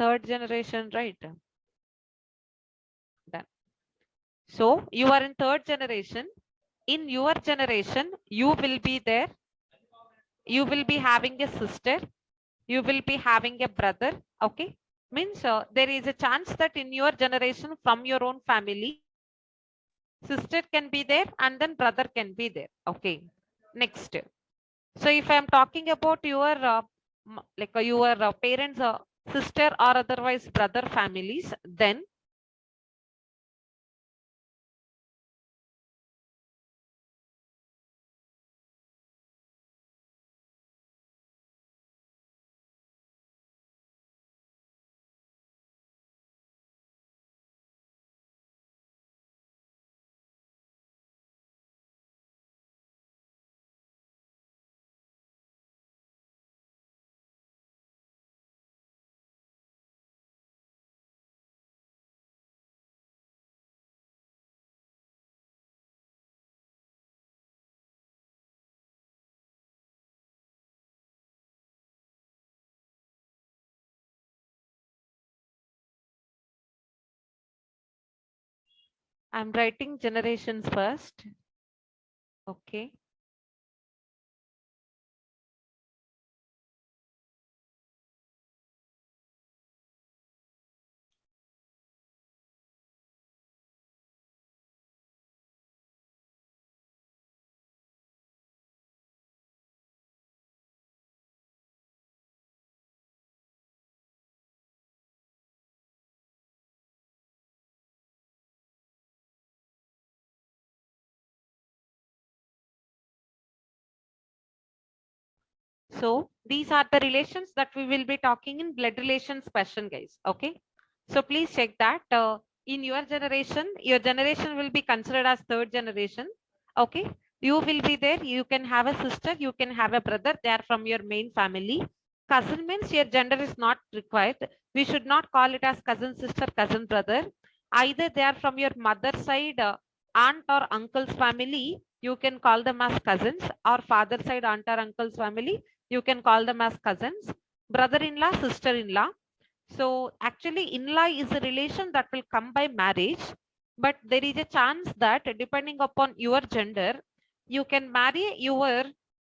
third generation, right? Done. So you are in third generation. In your generation, you will be there. You will be having a sister. You will be having a brother. Okay. Means there is a chance that in your generation from your own family, sister can be there and then brother can be there. Okay. Next. So if I am talking about your your parents, sister or otherwise brother families, then I'm writing generations first. Okay. So these are the relations that we will be talking in blood relations question, guys. Okay. So please check that in your generation will be considered as third generation. Okay. You will be there. You can have a sister. You can have a brother. They are from your main family. Cousin means your gender is not required. We should not call it as cousin sister, cousin brother. Either they are from your mother side, aunt or uncle's family. You can call them as cousins, or father side aunt or uncle's family, you can call them as cousins. Brother-in-law, sister-in-law. So actually in-law is a relation that will come by marriage, but there is a chance that depending upon your gender, you can marry your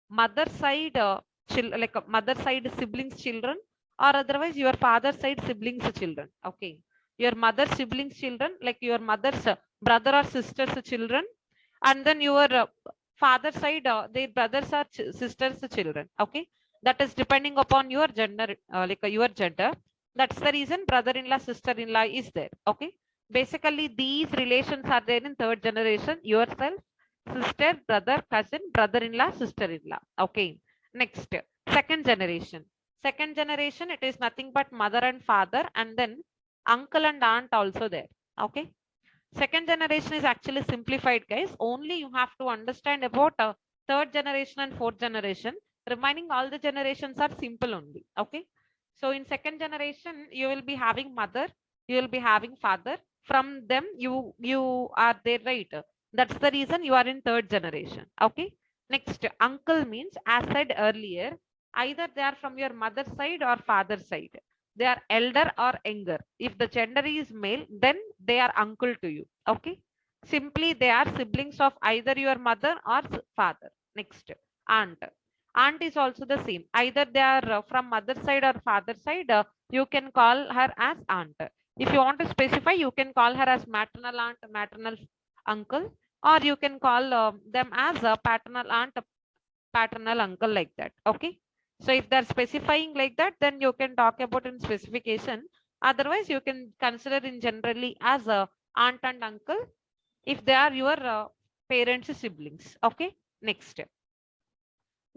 mother side like a mother side siblings children, or otherwise your father side siblings children. Okay. Your mother siblings children, like your mother's brother or sister's children, and then your father side, their brothers or sisters children. Okay. That is depending upon your gender, your gender. That's the reason brother-in-law, sister-in-law is there. Okay. Basically, these relations are there in third generation. Yourself, sister, brother, cousin, brother-in-law, sister-in-law. Okay. Next, second generation. Second generation, it is nothing but mother and father, and then uncle and aunt also there. Okay. Second generation is actually simplified, guys. Only you have to understand about third generation and fourth generation. Remaining all the generations are simple only. Okay. So in second generation, you will be having mother, you will be having father. From them, you are there, right? That's the reason you are in third generation. Okay. Next, uncle means, as said earlier, either they are from your mother side or father side. They are elder or younger. If the gender is male, then they are uncle to you. Okay. Simply they are siblings of either your mother or father. Next, aunt. Aunt is also the same. Either they are from mother side or father side. You can call her as aunt. If you want to specify, you can call her as maternal aunt, maternal uncle, or you can call them as a paternal aunt, paternal uncle, like that. Okay. So if they're specifying like that, then you can talk about in specification. Otherwise, you can consider in generally as a aunt and uncle if they are your parents' siblings. Okay. Next,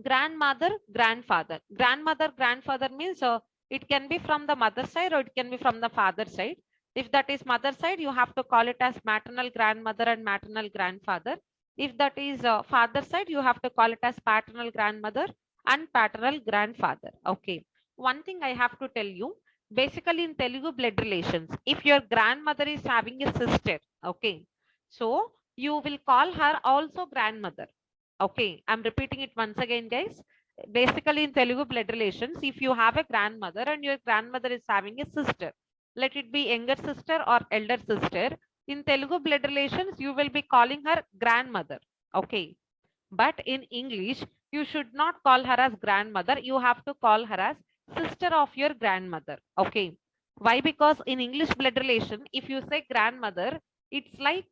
grandmother, grandfather. Grandmother, grandfather means it can be from the mother side or it can be from the father side. If that is mother side, you have to call it as maternal grandmother and maternal grandfather. If that is father side, you have to call it as paternal grandmother and paternal grandfather. Okay. One thing I have to tell you, basically in Telugu blood relations, if your grandmother is having a sister, okay, so you will call her also grandmother. Okay, I'm repeating it once again, guys. basically in Telugu blood relations, if you have a grandmother and your grandmother is having a sister, let it be younger sister or elder sister, in Telugu blood relations, you will be calling her grandmother. Okay. But in English, you should not call her as grandmother. You have to call her as sister of your grandmother. Okay. Why? Because in English blood relation, if you say grandmother, it's like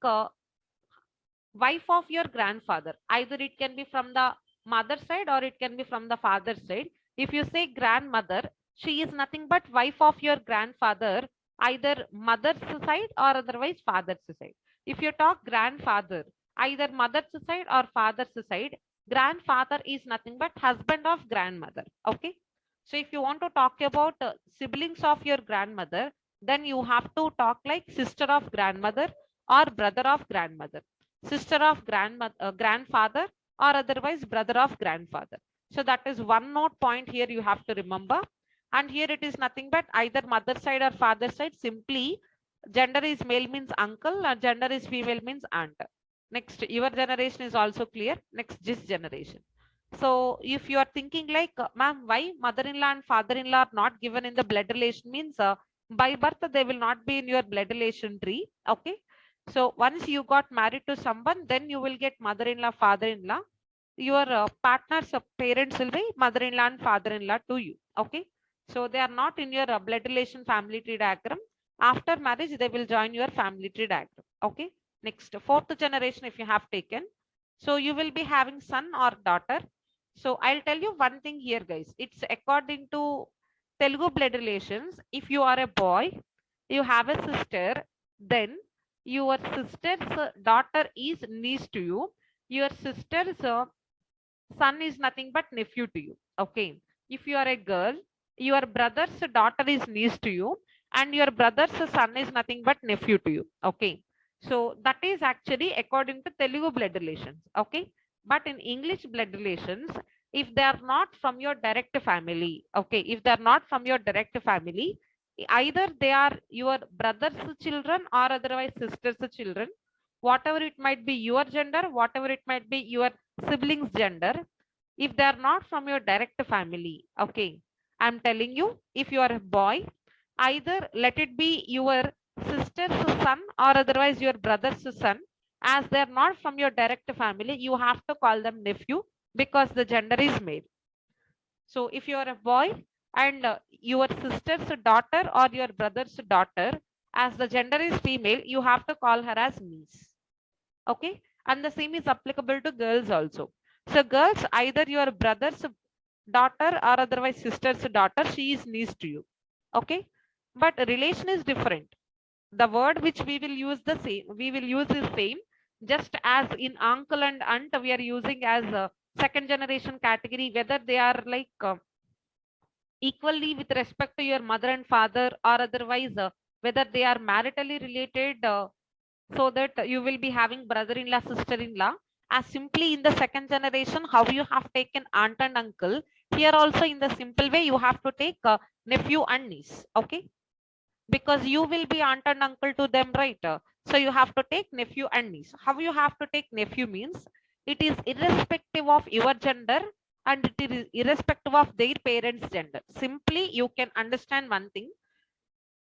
wife of your grandfather. Either it can be from the mother side or it can be from the father side. If you say grandmother, she is nothing but wife of your grandfather, either mother's side or otherwise father's side. If you talk grandfather, either mother's side or father's side, grandfather is nothing but husband of grandmother. Okay. So if you want to talk about siblings of your grandmother, then you have to talk like sister of grandmother or brother of grandmother, sister of grandfather, or otherwise brother of grandfather. So that is one note point here you have to remember. And here it is nothing but either mother side or father side. Simply gender is male means uncle or gender is female means aunt. Next, your generation is also clear. Next, this generation. So if you are thinking like, ma'am, why mother-in-law and father-in-law are not given in the blood relation means by birth they will not be in your blood relation tree. Okay. So once you got married to someone, then you will get mother-in-law, father-in-law. Your partner's parents will be mother-in-law and father-in-law to you. Okay. So they are not in your blood relation family tree diagram. After marriage, they will join your family tree diagram. Okay. Next, fourth generation, if you have taken. So you will be having son or daughter. So I'll tell you one thing here, guys. It's according to Telugu blood relations. If you are a boy, you have a sister, then your sister's daughter is niece to you. Your sister's son is nothing but nephew to you. Okay. If you are a girl, your brother's daughter is niece to you, and your brother's son is nothing but nephew to you. Okay. So that is actually according to Telugu blood relations. Okay. But in English blood relations, if they are not from your direct family, okay, if they are not from your direct family, either they are your brother's children or otherwise sister's children, whatever it might be your gender, whatever it might be your siblings gender, if they are not from your direct family. Okay, I'm telling you, if you are a boy, either let it be your sister's son or otherwise your brother's son, as they are not from your direct family, you have to call them nephew because the gender is male. So if you are a boy and your sister's daughter or your brother's daughter, as the gender is female, you have to call her as niece. Okay. And the same is applicable to girls also. So girls, either your brother's daughter or otherwise sister's daughter, she is niece to you. Okay. But relation is different. The word which we will use the same, we will use is same. Just as in uncle and aunt, we are using as a second generation category, whether they are like equally with respect to your mother and father or otherwise whether they are maritally related, so that you will be having brother-in-law, sister-in-law. As simply in the second generation, how you have taken aunt and uncle, here also in the simple way you have to take nephew and niece. Okay, because you will be aunt and uncle to them, right? So you have to take nephew and niece. How you have to take nephew means it is irrespective of your gender and it is irrespective of their parents' gender. Simply you can understand one thing: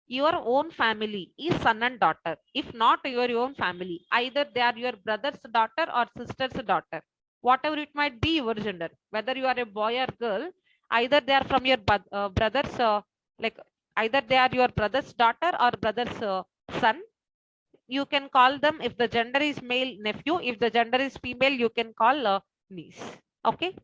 your own family is son and daughter. If not your own family, either they are your brother's daughter or sister's daughter, whatever it might be your gender, whether you are a boy or girl, either they are from your brother's like either they are your brother's daughter or brother's son, you can call them. If the gender is male, nephew; if the gender is female, you can call niece. Okay.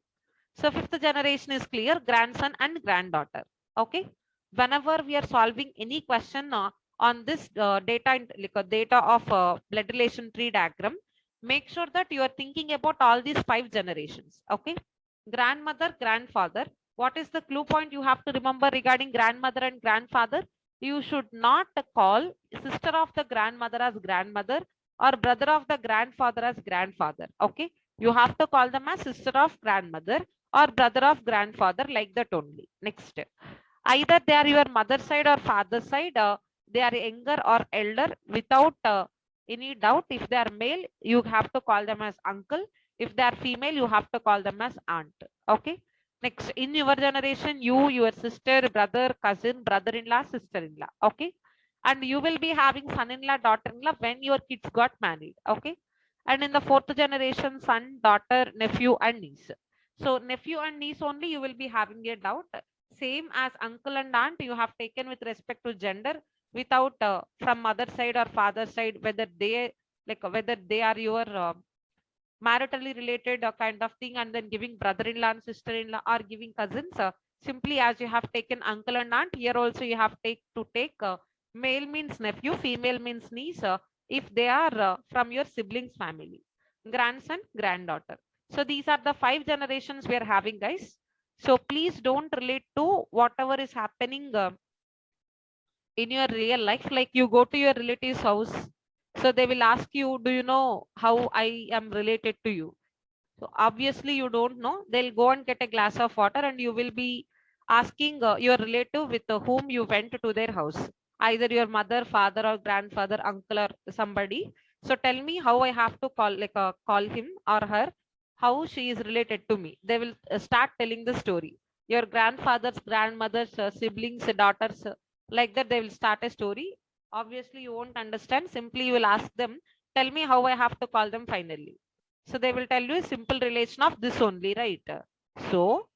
So fifth generation is clear: grandson and granddaughter. Okay. Whenever we are solving any question on this data of blood relation tree diagram, make sure that you are thinking about all these 5 generations. Okay. Grandmother, grandfather. What is the clue point you have to remember regarding grandmother and grandfather? You should not call sister of the grandmother as grandmother or brother of the grandfather as grandfather. Okay. You have to call them as sister of grandmother or brother of grandfather, like that only. Next, either they are your mother side or father side, they are younger or elder without any doubt. If they are male, you have to call them as uncle. If they are female, you have to call them as aunt. Okay. Next, in your generation, you, your sister, brother, cousin, brother-in-law, sister-in-law. Okay. And you will be having son-in-law, daughter-in-law when your kids got married. Okay. And in the fourth generation, son, daughter, nephew, and niece. So nephew and niece only you will be having a doubt. Same as uncle and aunt, you have taken with respect to gender without from mother side or father side, whether they whether they are your maritally related kind of thing, and then giving brother-in-law and sister-in-law or giving cousins, simply as you have taken uncle and aunt, here also you have to take male means nephew, female means niece, if they are from your siblings family, grandson, granddaughter. So these are the 5 generations we are having, guys. So please don't relate to whatever is happening in your real life. Like you go to your relative's house, so they will ask you, do you know how I am related to you? So obviously you don't know. They'll go and get a glass of water and you will be asking your relative with whom you went to their house, either your mother, father, or grandfather, uncle, or somebody. So tell me how I have to call him or her, how she is related to me. They will start telling the story. Your grandfather's grandmother's siblings, daughters, like that they will start a story. Obviously you won't understand. Simply you will ask them, tell me how I have to call them finally. So they will tell you a simple relation of this only, right? So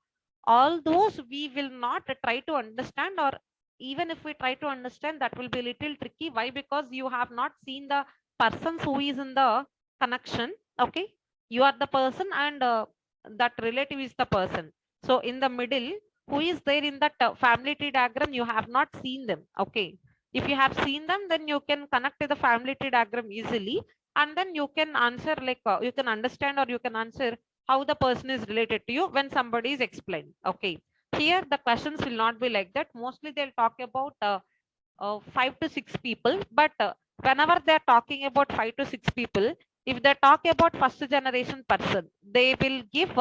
all those we will not try to understand, or even if we try to understand, that will be a little tricky. Why? Because you have not seen the persons who is in the connection. Okay, you are the person, and that relative is the person. So in the middle, who is there in that family tree diagram, you have not seen them. Okay, if you have seen them, then you can connect to the family tree diagram easily, and then you can answer, you can understand or you can answer how the person is related to you when somebody is explained. Okay, here the questions will not be like that. Mostly they'll talk about 5 to 6 people, but whenever they're talking about 5 to 6 people, if they talk about first generation person, they will give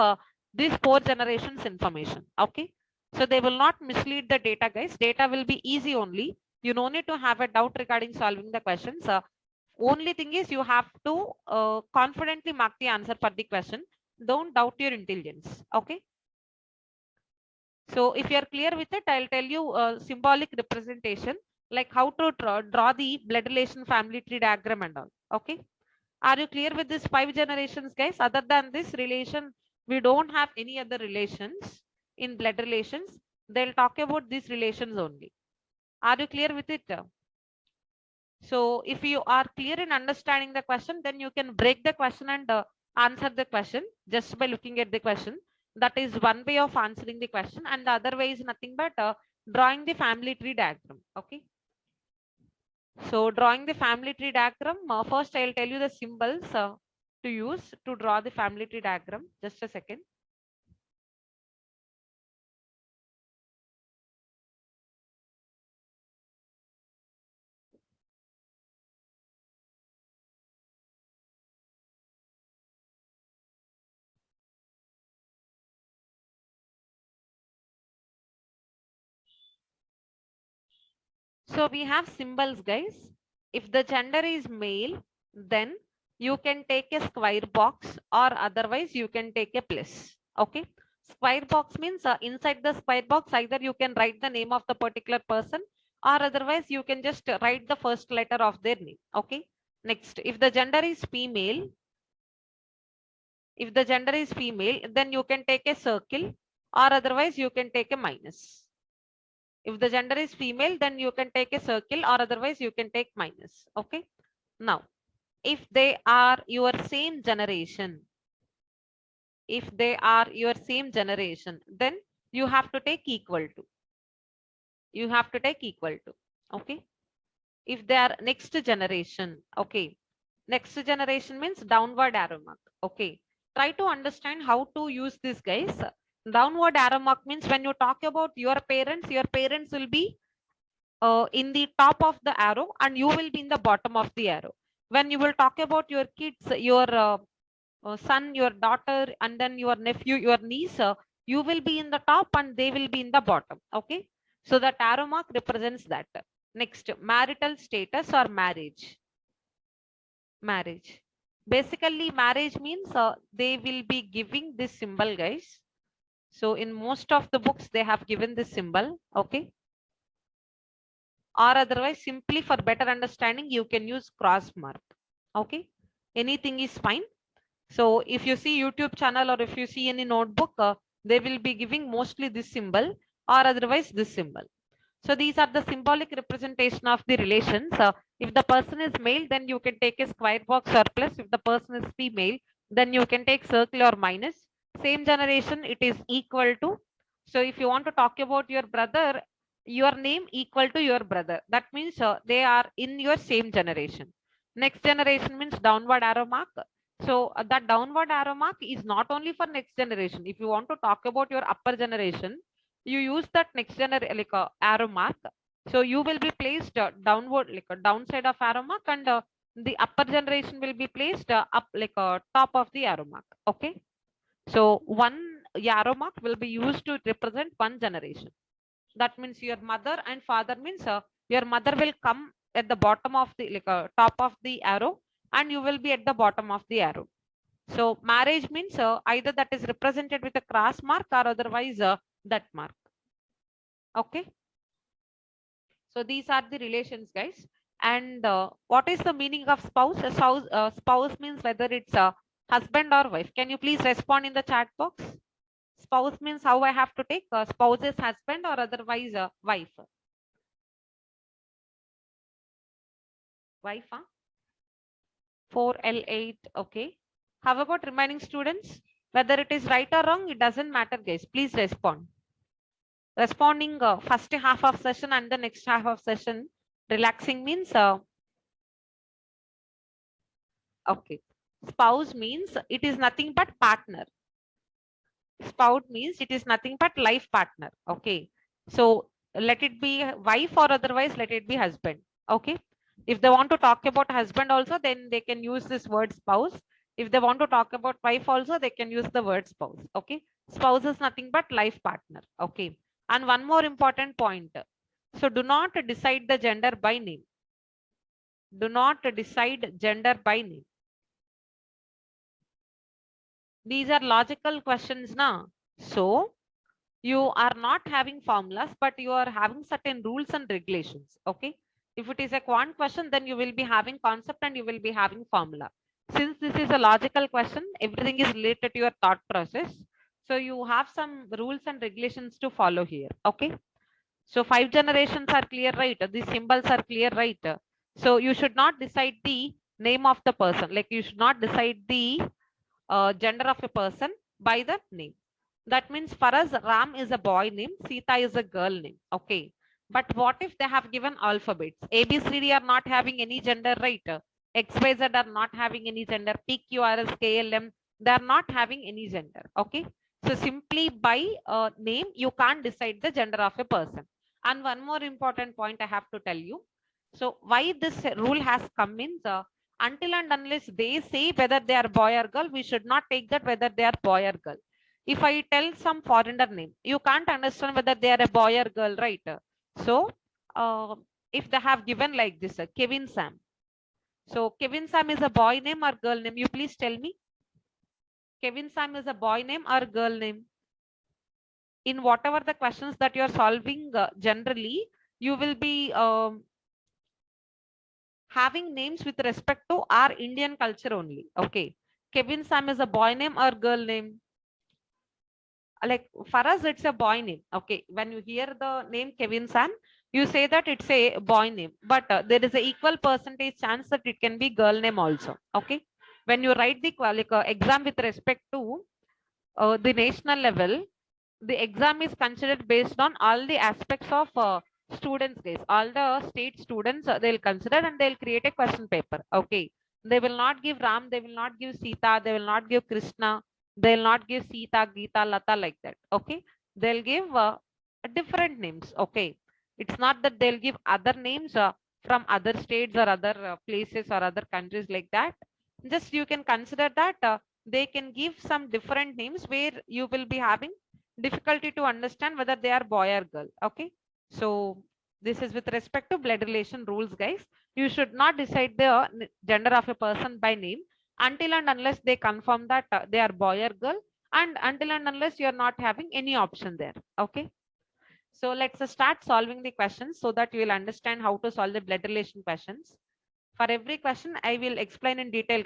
these 4 generations information. Okay, so they will not mislead the data, guys. Data will be easy only. You no need to have a doubt regarding solving the questions. Only thing is you have to confidently mark the answer for the question. Don't doubt your intelligence. Okay, so if you are clear with it, I'll tell you symbolic representation, like how to draw the blood relation family tree diagram and all. Okay, are you clear with this 5 generations, guys? Other than this relation, we don't have any other relations in blood relations. They'll talk about these relations only. Are you clear with it? So if you are clear in understanding the question, then you can break the question and answer the question just by looking at the question. That is one way of answering the question, and the other way is nothing but drawing the family tree diagram. Okay. So drawing the family tree diagram, first I'll tell you the symbols to use to draw the family tree diagram. Just a second. So we have symbols, guys. If the gender is male, then you can take a square box, or otherwise you can take a plus. Okay. Square box means inside the square box, either you can write the name of the particular person, or otherwise you can just write the first letter of their name. Okay. Next, if the gender is female, then you can take a circle, or otherwise you can take a minus. If the gender is female, then you can take a circle, or otherwise you can take minus. Okay. Now, if they are your same generation, then you have to take equal to. Okay. If they are next generation, okay. Next generation means downward arrow mark. Okay. Try to understand how to use this, guys. Downward arrow mark means when you talk about your parents will be in the top of the arrow and you will be in the bottom of the arrow. When you will talk about your kids, your son, your daughter, and then your nephew, your niece, you will be in the top and they will be in the bottom. Okay, so that arrow mark represents that. Next, marital status or marriage. Basically marriage means they will be giving this symbol, guys. So in most of the books, they have given this symbol. Okay. Or otherwise, simply for better understanding, you can use cross mark. Okay. Anything is fine. So if you see YouTube channel or if you see any notebook, they will be giving mostly this symbol or otherwise this symbol. So these are the symbolic representation of the relations. If the person is male, then you can take a square box or plus. If the person is female, then you can take circle or minus. Same generation, it is equal to. So if you want to talk about your brother, your name equal to your brother. That means they are in your same generation. Next generation means downward arrow mark. So that downward arrow mark is not only for next generation. If you want to talk about your upper generation, you use that next generation like a arrow mark. So you will be placed downward like a downside of arrow mark, and the upper generation will be placed up like a top of the arrow mark. Okay. So one arrow mark will be used to represent one generation. That means your mother and father means your mother will come at the bottom of the like top of the arrow, and you will be at the bottom of the arrow. So marriage means either that is represented with a cross mark or otherwise that mark. Okay. So these are the relations, guys. And what is the meaning of spouse? Spouse means whether it's a husband or wife. Can you please respond in the chat box? Spouse means how I have to take spouse is husband or otherwise wife. Wife, huh? 4L8. Okay. How about remaining students? Whether it is right or wrong, it doesn't matter, guys. Please respond. Responding first half of session and the next half of session. Relaxing means okay. Spouse means it is nothing but partner. Spouse means it is nothing but life partner. Okay. So let it be wife or otherwise let it be husband. Okay. If they want to talk about husband also, then they can use this word spouse. If they want to talk about wife also, they can use the word spouse. Okay. Spouse is nothing but life partner. Okay. And one more important point. So do not decide the gender by name. Do not decide gender by name. These are logical questions now. So you are not having formulas, but you are having certain rules and regulations. Okay. If it is a quant question, then you will be having concept and you will be having formula. Since this is a logical question, everything is related to your thought process. So you have some rules and regulations to follow here. Okay. So 5 generations are clear, right? These symbols are clear, right? So you should not decide the name of the person. Like you should not decide the gender of a person by the name. That means for us, Ram is a boy name, Sita is a girl name. Okay. But what if they have given alphabets? A, B, C, D are not having any gender, right? X, Y, Z are not having any gender. P, Q, R, S, K, L, M, they are not having any gender. Okay. So simply by name, you can't decide the gender of a person. And one more important point I have to tell you. So why this rule has come in, until and unless they say whether they are boy or girl, we should not take that whether they are boy or girl. If I tell some foreigner name, you can't understand whether they are a boy or girl, right? So if they have given like this, Kevin Sam. So Kevin Sam is a boy name or girl name? You please tell me. Kevin Sam is a boy name or girl name? In whatever the questions that you are solving, generally, you will be having names with respect to our Indian culture only. Okay. Kevin Sam is a boy name or girl name? Like for us, it's a boy name. Okay. When you hear the name Kevin Sam, you say that it's a boy name, but there is a equal percentage chance that it can be girl name also. Okay. When you write the exam with respect to the national level, the exam is considered based on all the aspects of students guys. All the state students they'll consider and they'll create a question paper. Okay. They will not give Ram, they will not give Sita, they will not give Krishna, they'll not give Sita, Geeta, Lata, like that. Okay. They'll give different names. Okay. It's not that they'll give other names from other states or other places or other countries like that. Just you can consider that they can give some different names where you will be having difficulty to understand whether they are boy or girl. Okay. So this is with respect to blood relation rules, guys. You should not decide the gender of a person by name until and unless they confirm that they are boy or girl, and until and unless you are not having any option there. Okay. So let's start solving the questions so that you will understand how to solve the blood relation questions. For every question, I will explain in detail